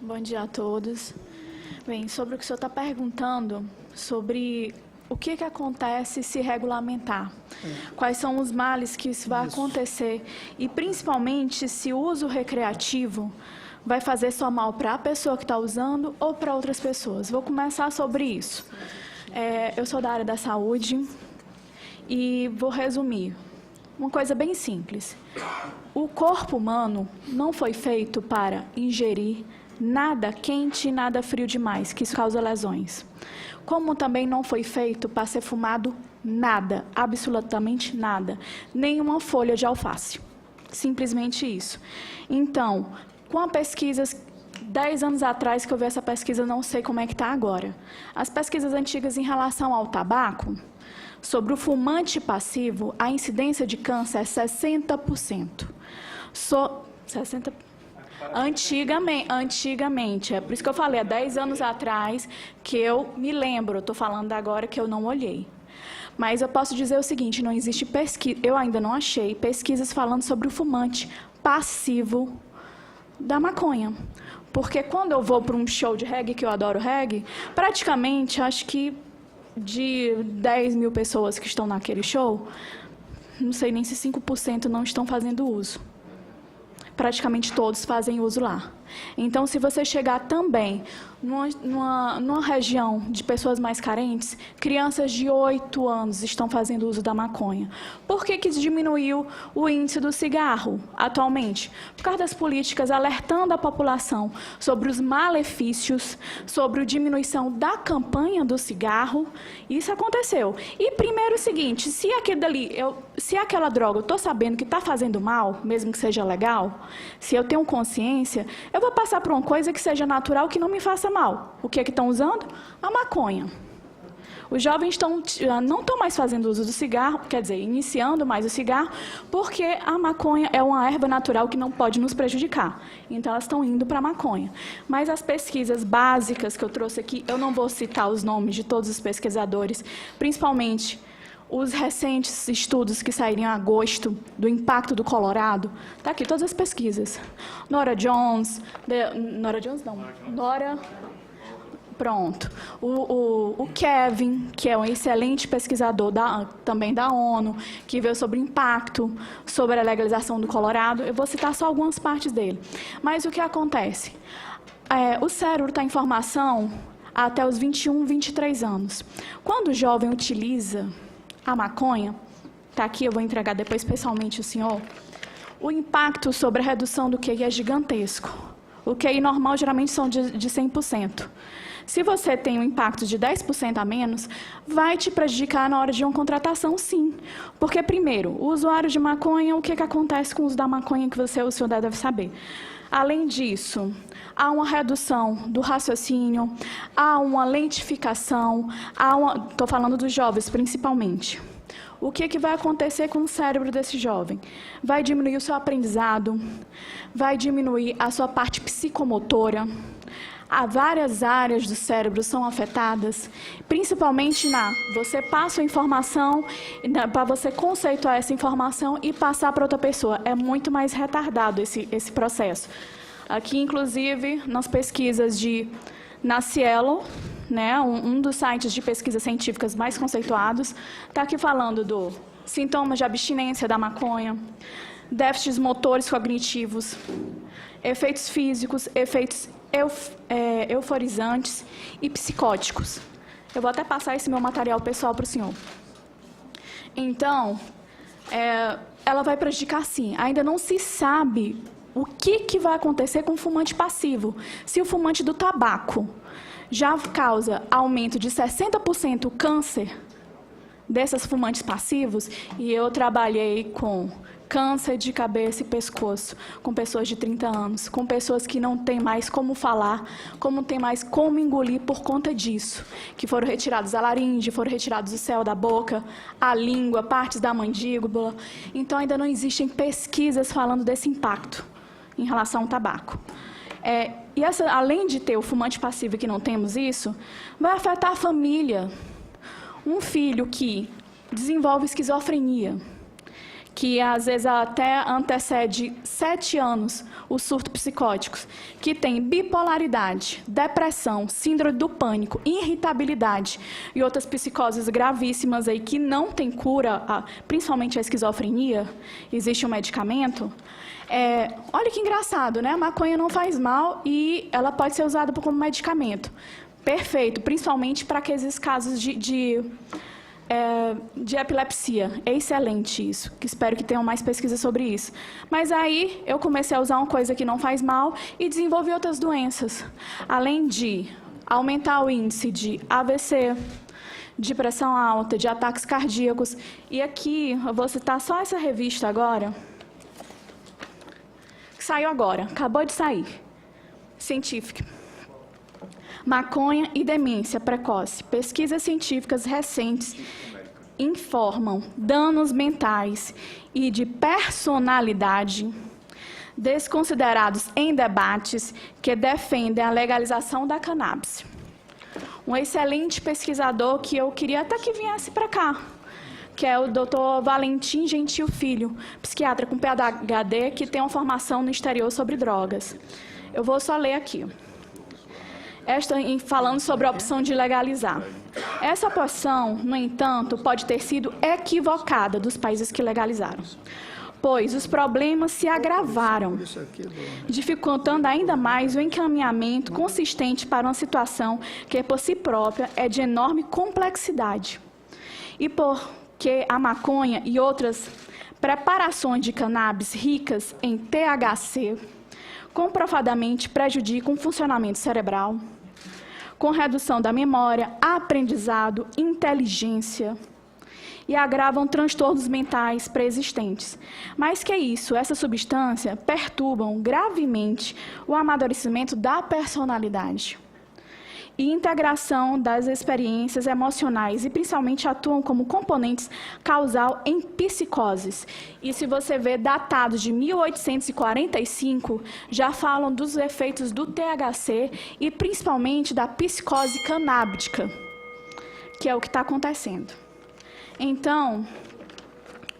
Bom dia a todos. Bem, sobre o que o senhor está perguntando, sobre o que acontece se regulamentar, quais são os males que isso vai acontecer e, principalmente, se o uso recreativo vai fazer só mal para a pessoa que está usando ou para outras pessoas. Vou começar sobre isso. Eu sou da área da saúde e vou resumir. Uma coisa bem simples. O corpo humano não foi feito para ingerir nada quente e nada frio demais, que isso causa lesões. Como também não foi feito para ser fumado nada, absolutamente nada, nenhuma folha de alface. Simplesmente isso. Então, com a pesquisa, 10 anos atrás que eu vi essa pesquisa, não sei como é que está agora. As pesquisas antigas em relação ao tabaco, sobre o fumante passivo, a incidência de câncer é 60%. 60%. Antigamente, é por isso que eu falei, há 10 anos atrás, que eu me lembro, estou falando agora que eu não olhei. Mas eu posso dizer o seguinte, não existe pesquisa, eu ainda não achei pesquisas falando sobre o fumante passivo da maconha. Porque quando eu vou para um show de reggae, que eu adoro reggae, praticamente, acho que de 10 mil pessoas que estão naquele show, não sei nem se 5% não estão fazendo uso. Praticamente todos fazem uso lá. Então, se você chegar também numa região de pessoas mais carentes, crianças de 8 anos estão fazendo uso da maconha. Por que diminuiu o índice do cigarro atualmente? Por causa das políticas alertando a população sobre os malefícios, sobre a diminuição da campanha do cigarro. Isso aconteceu. E primeiro o seguinte, se aquela droga eu estou sabendo que está fazendo mal, mesmo que seja legal, se eu tenho consciência, eu vou passar por uma coisa que seja natural, que não me faça mal. O que estão usando? A maconha. Os jovens não estão mais fazendo uso do cigarro, quer dizer, iniciando mais o cigarro, porque a maconha é uma erva natural que não pode nos prejudicar. Então, elas estão indo para a maconha. Mas as pesquisas básicas que eu trouxe aqui, eu não vou citar os nomes de todos os pesquisadores, principalmente os recentes estudos que saíram em agosto do impacto do Colorado, está aqui todas as pesquisas. Nora Jones pronto. O Kevin, que é um excelente pesquisador também da ONU, que veio sobre o impacto, sobre a legalização do Colorado. Eu vou citar só algumas partes dele. Mas o que acontece? O cérebro está em formação até os 21, 23 anos. Quando o jovem utiliza a maconha, está aqui, eu vou entregar depois pessoalmente o senhor, o impacto sobre a redução do QI é gigantesco. O QI normal geralmente são de 100%. Se você tem um impacto de 10% a menos, vai te prejudicar na hora de uma contratação, sim. Porque, primeiro, o usuário de maconha, o que acontece com o uso da maconha que o senhor deve saber? Além disso, há uma redução do raciocínio, há uma lentificação, estou falando dos jovens principalmente. O que vai acontecer com o cérebro desse jovem? Vai diminuir o seu aprendizado, vai diminuir a sua parte psicomotora. Há várias áreas do cérebro são afetadas, principalmente você passa a informação, para você conceituar essa informação e passar para outra pessoa. É muito mais retardado esse processo. Aqui, inclusive, nas pesquisas na Cielo, né, um dos sites de pesquisas científicas mais conceituados, está aqui falando dos sintomas de abstinência da maconha, déficits motores cognitivos, efeitos físicos, efeitos euforizantes e psicóticos. Eu vou até passar esse meu material pessoal para o senhor. Então, ela vai prejudicar, sim. Ainda não se sabe o que vai acontecer com o fumante passivo. Se o fumante do tabaco já causa aumento de 60% o câncer desses fumantes passivos, e eu trabalhei com câncer de cabeça e pescoço, com pessoas de 30 anos, com pessoas que não têm mais como falar, não têm mais como engolir por conta disso, que foram retirados a laringe, foram retirados o céu da boca, a língua, partes da mandíbula. Então, ainda não existem pesquisas falando desse impacto em relação ao tabaco. Além de ter o fumante passivo que não temos isso, vai afetar a família. Um filho que desenvolve esquizofrenia, que às vezes até antecede 7 anos o surto psicótico, que tem bipolaridade, depressão, síndrome do pânico, irritabilidade e outras psicoses gravíssimas aí que não tem cura, principalmente a esquizofrenia, existe um medicamento. Olha que engraçado, né? A maconha não faz mal e ela pode ser usada como medicamento. Perfeito, principalmente para aqueles casos de epilepsia. É excelente isso, que espero que tenham mais pesquisas sobre isso. Mas aí eu comecei a usar uma coisa que não faz mal e desenvolvi outras doenças. Além de aumentar o índice de AVC, de pressão alta, de ataques cardíacos. E aqui eu vou citar só essa revista agora, que saiu agora, acabou de sair, científica. Maconha e demência precoce. Pesquisas científicas recentes informam danos mentais e de personalidade desconsiderados em debates que defendem a legalização da cannabis. Um excelente pesquisador que eu queria até que viesse para cá, que é o Dr. Valentim Gentil Filho, psiquiatra com PhD, que tem uma formação no exterior sobre drogas. Eu vou só ler aqui. Falando sobre a opção de legalizar. Essa opção, no entanto, pode ter sido equivocada dos países que legalizaram, pois os problemas se agravaram, dificultando ainda mais o encaminhamento consistente para uma situação que, por si própria, é de enorme complexidade. E porque a maconha e outras preparações de cannabis ricas em THC comprovadamente prejudicam o funcionamento cerebral, com redução da memória, aprendizado, inteligência, e agravam transtornos mentais pré-existentes. Mais que isso, essa substância perturbam gravemente o amadurecimento da personalidade e integração das experiências emocionais e principalmente atuam como componentes causal em psicoses. E se você vê datados de 1845, já falam dos efeitos do THC e principalmente da psicose canábica, que é o que está acontecendo. Então,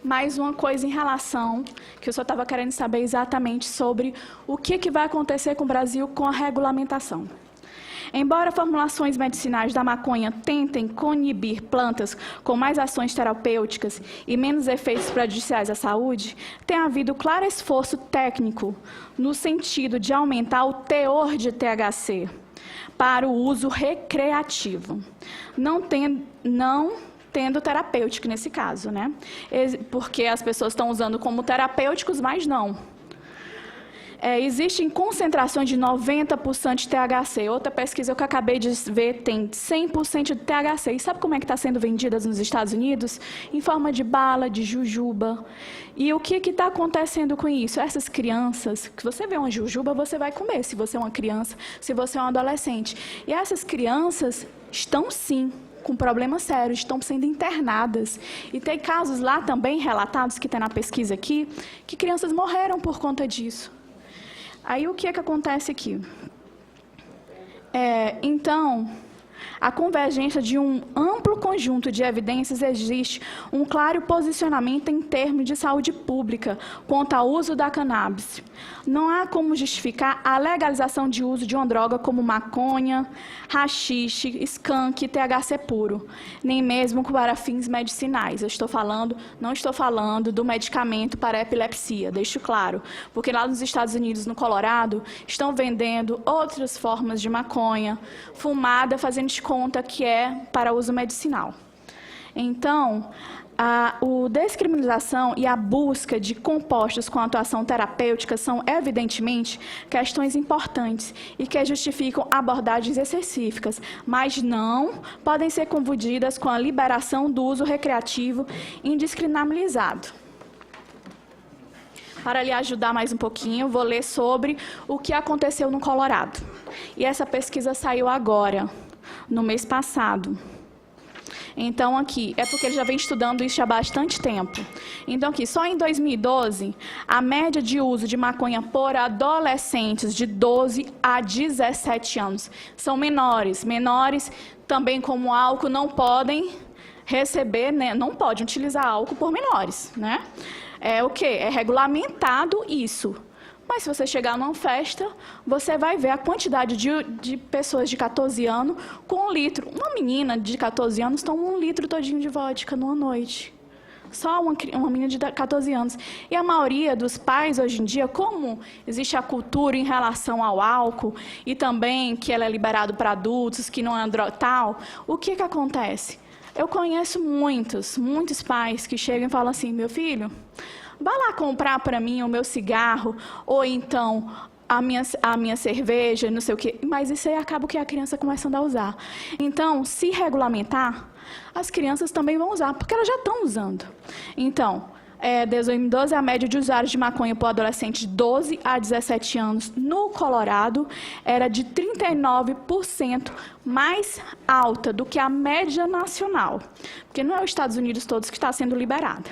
mais uma coisa em relação, que eu só estava querendo saber exatamente sobre o que vai acontecer com o Brasil com a regulamentação. Embora formulações medicinais da maconha tentem coinibir plantas com mais ações terapêuticas e menos efeitos prejudiciais à saúde, tem havido claro esforço técnico no sentido de aumentar o teor de THC para o uso recreativo, não tendo terapêutico nesse caso, né? Porque as pessoas estão usando como terapêuticos, mas não. Existem concentrações de 90% de THC. Outra pesquisa que eu acabei de ver tem 100% de THC. E sabe como é que está sendo vendidas nos Estados Unidos? Em forma de bala, de jujuba. E o que está acontecendo com isso? Essas crianças, que você vê uma jujuba, você vai comer, se você é uma criança, se você é um adolescente. E essas crianças estão, sim, com problemas sérios, estão sendo internadas. E tem casos lá também relatados, que tem na pesquisa aqui, que crianças morreram por conta disso. Aí, o que acontece aqui? Então, a convergência de um amplo conjunto de evidências existe um claro posicionamento em termos de saúde pública quanto ao uso da cannabis. Não há como justificar a legalização de uso de uma droga como maconha, haxixe, skunk e THC puro, nem mesmo para fins medicinais. Não estou falando do medicamento para epilepsia, deixo claro, porque lá nos Estados Unidos, no Colorado, estão vendendo outras formas de maconha fumada, fazendo de conta que é para uso medicinal. Então, a descriminalização e a busca de compostos com atuação terapêutica são, evidentemente, questões importantes e que justificam abordagens específicas, mas não podem ser confundidas com a liberação do uso recreativo indiscriminalizado. Para lhe ajudar mais um pouquinho, vou ler sobre o que aconteceu no Colorado. E essa pesquisa saiu agora, no mês passado. Então, aqui, é porque ele já vem estudando isso há bastante tempo. Então, aqui, só em 2012, a média de uso de maconha por adolescentes de 12 a 17 anos. São menores. Menores, também como álcool, não podem receber, né, não podem utilizar álcool por menores, né? É o quê? É regulamentado isso. Mas se você chegar numa festa, você vai ver a quantidade de pessoas de 14 anos com 1 litro. Uma menina de 14 anos toma 1 litro todinho de vodka numa noite. Só uma menina de 14 anos. E a maioria dos pais, hoje em dia, como existe a cultura em relação ao álcool, e também que ela é liberado para adultos, que não é tal, o que acontece? Eu conheço muitos pais que chegam e falam assim, meu filho, vai lá comprar para mim o meu cigarro, ou então a minha cerveja, não sei o quê. Mas isso aí acaba que a criança começando a usar. Então, se regulamentar, as crianças também vão usar, porque elas já estão usando. Então, 2012, a média de usuários de maconha por adolescente de 12 a 17 anos no Colorado era de 39% mais alta do que a média nacional, porque não é os Estados Unidos todos que está sendo liberada.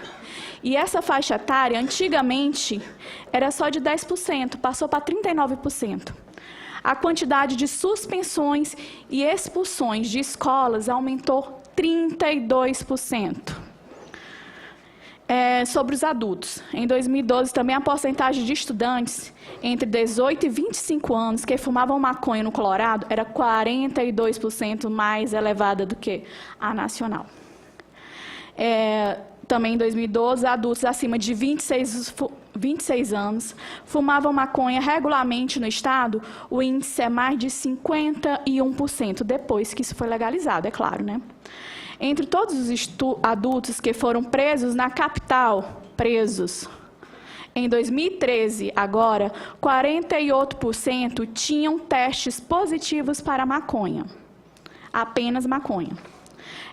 E essa faixa etária, antigamente, era só de 10%, passou para 39%. A quantidade de suspensões e expulsões de escolas aumentou 32%. Sobre os adultos. Em 2012, também a porcentagem de estudantes entre 18 e 25 anos que fumavam maconha no Colorado era 42% mais elevada do que a nacional. Também em 2012, adultos acima de 26 anos fumavam maconha regularmente no estado, o índice é mais de 51%, depois que isso foi legalizado, é claro, né? Entre todos os adultos que foram presos na capital, em 2013, agora, 48% tinham testes positivos para maconha. Apenas maconha.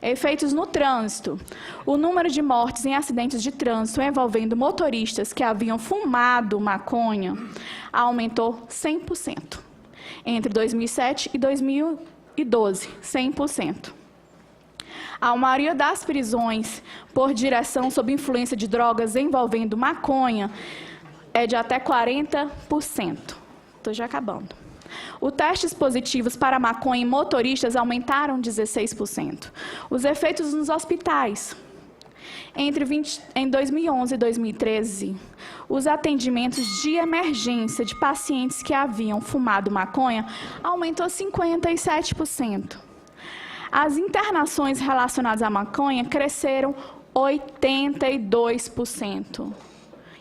Efeitos no trânsito. O número de mortes em acidentes de trânsito envolvendo motoristas que haviam fumado maconha aumentou 100%. Entre 2007 e 2012, 100%. A maioria das prisões por direção sob influência de drogas envolvendo maconha é de até 40%. Estou já acabando. Os testes positivos para maconha em motoristas aumentaram 16%. Os efeitos nos hospitais. Em 2011 e 2013, os atendimentos de emergência de pacientes que haviam fumado maconha aumentou 57%. As internações relacionadas à maconha cresceram 82%.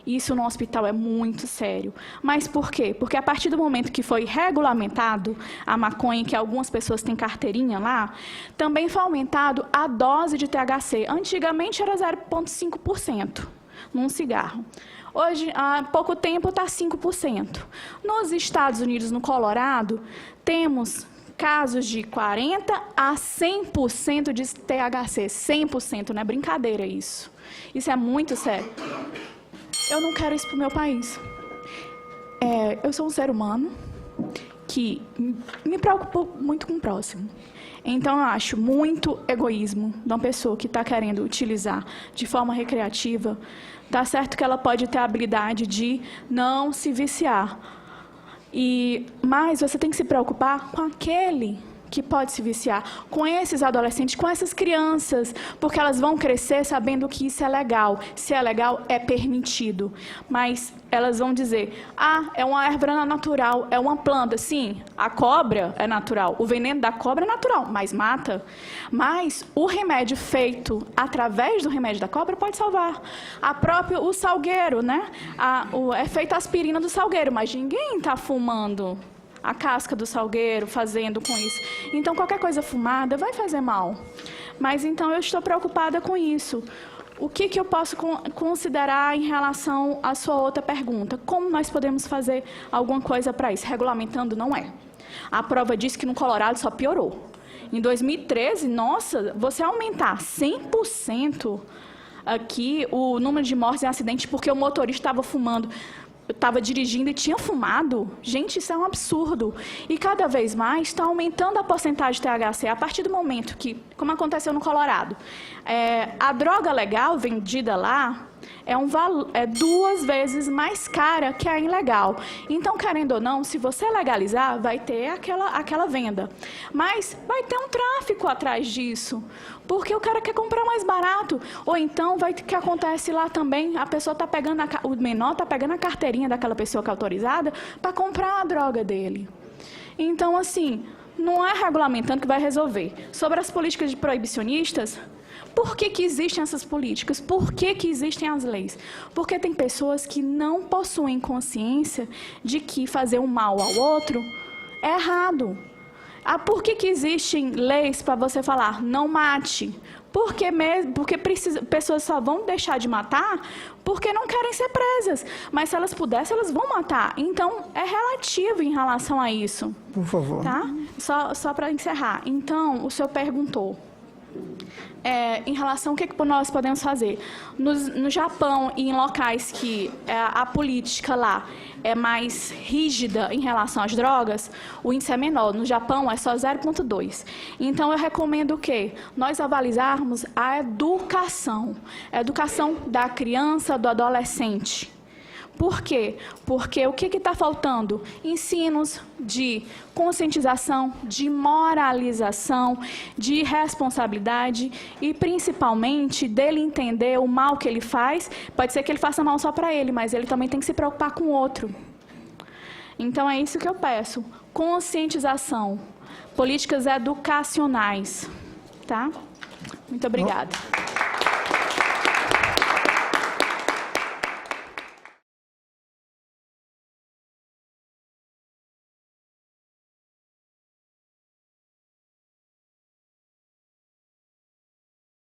Isso no hospital é muito sério. Mas por quê? Porque a partir do momento que foi regulamentado a maconha, que algumas pessoas têm carteirinha lá, também foi aumentado a dose de THC. Antigamente era 0,5% num cigarro. Hoje, há pouco tempo, está 5%. Nos Estados Unidos, no Colorado, temos casos de 40% a 100% de THC. 100%, não é brincadeira isso. Isso é muito sério. Eu não quero isso para o meu país. Eu sou um ser humano que me preocupo muito com o próximo. Então, eu acho muito egoísmo de uma pessoa que está querendo utilizar de forma recreativa. Tá certo que ela pode ter a habilidade de não se viciar. Mas você tem que se preocupar com aquele que pode se viciar, com esses adolescentes, com essas crianças, porque elas vão crescer sabendo que isso é legal. Se é legal, é permitido. Mas elas vão dizer, é uma erva natural, é uma planta. Sim, a cobra é natural, o veneno da cobra é natural, mas mata. Mas o remédio feito através do remédio da cobra pode salvar. O salgueiro, né? É feita a aspirina do salgueiro, mas ninguém está fumando a casca do salgueiro, fazendo com isso. Então, qualquer coisa fumada vai fazer mal. Mas, então, eu estou preocupada com isso. O que eu posso considerar em relação à sua outra pergunta? Como nós podemos fazer alguma coisa para isso? Regulamentando, não é. A prova diz que no Colorado só piorou. Em 2013, nossa, você aumentar 100% aqui o número de mortes em acidente porque o motorista estava fumando, estava dirigindo e tinha fumado. Gente, isso é um absurdo. E cada vez mais está aumentando a porcentagem de THC. A partir do momento que, como aconteceu no Colorado, a droga legal vendida lá é 2 vezes mais cara que a ilegal. Então, querendo ou não, se você legalizar, vai ter aquela venda. Mas vai ter um tráfico atrás disso, porque o cara quer comprar mais barato. Ou então, vai que acontece lá também, a pessoa tá pegando, o menor está pegando a carteirinha daquela pessoa que é autorizada para comprar a droga dele. Então, assim, não é regulamentando que vai resolver. Sobre as políticas de proibicionistas, por que existem essas políticas? Por que existem as leis? Porque tem pessoas que não possuem consciência de que fazer um mal ao outro é errado. Por que existem leis para você falar, não mate? Porque pessoas só vão deixar de matar porque não querem ser presas. Mas se elas pudessem, elas vão matar. Então, é relativo em relação a isso. Por favor. Tá? Só para encerrar. Então, o senhor perguntou em relação ao que nós podemos fazer. No Japão e em locais que a política lá é mais rígida em relação às drogas, o índice é menor. No Japão é só 0,2. Então, eu recomendo que nós avalizarmos a educação da criança, do adolescente. Por quê? Porque o que está faltando? Ensinos de conscientização, de moralização, de responsabilidade e, principalmente, dele entender o mal que ele faz. Pode ser que ele faça mal só para ele, mas ele também tem que se preocupar com o outro. Então, é isso que eu peço. Conscientização. Políticas educacionais. Tá? Muito obrigada.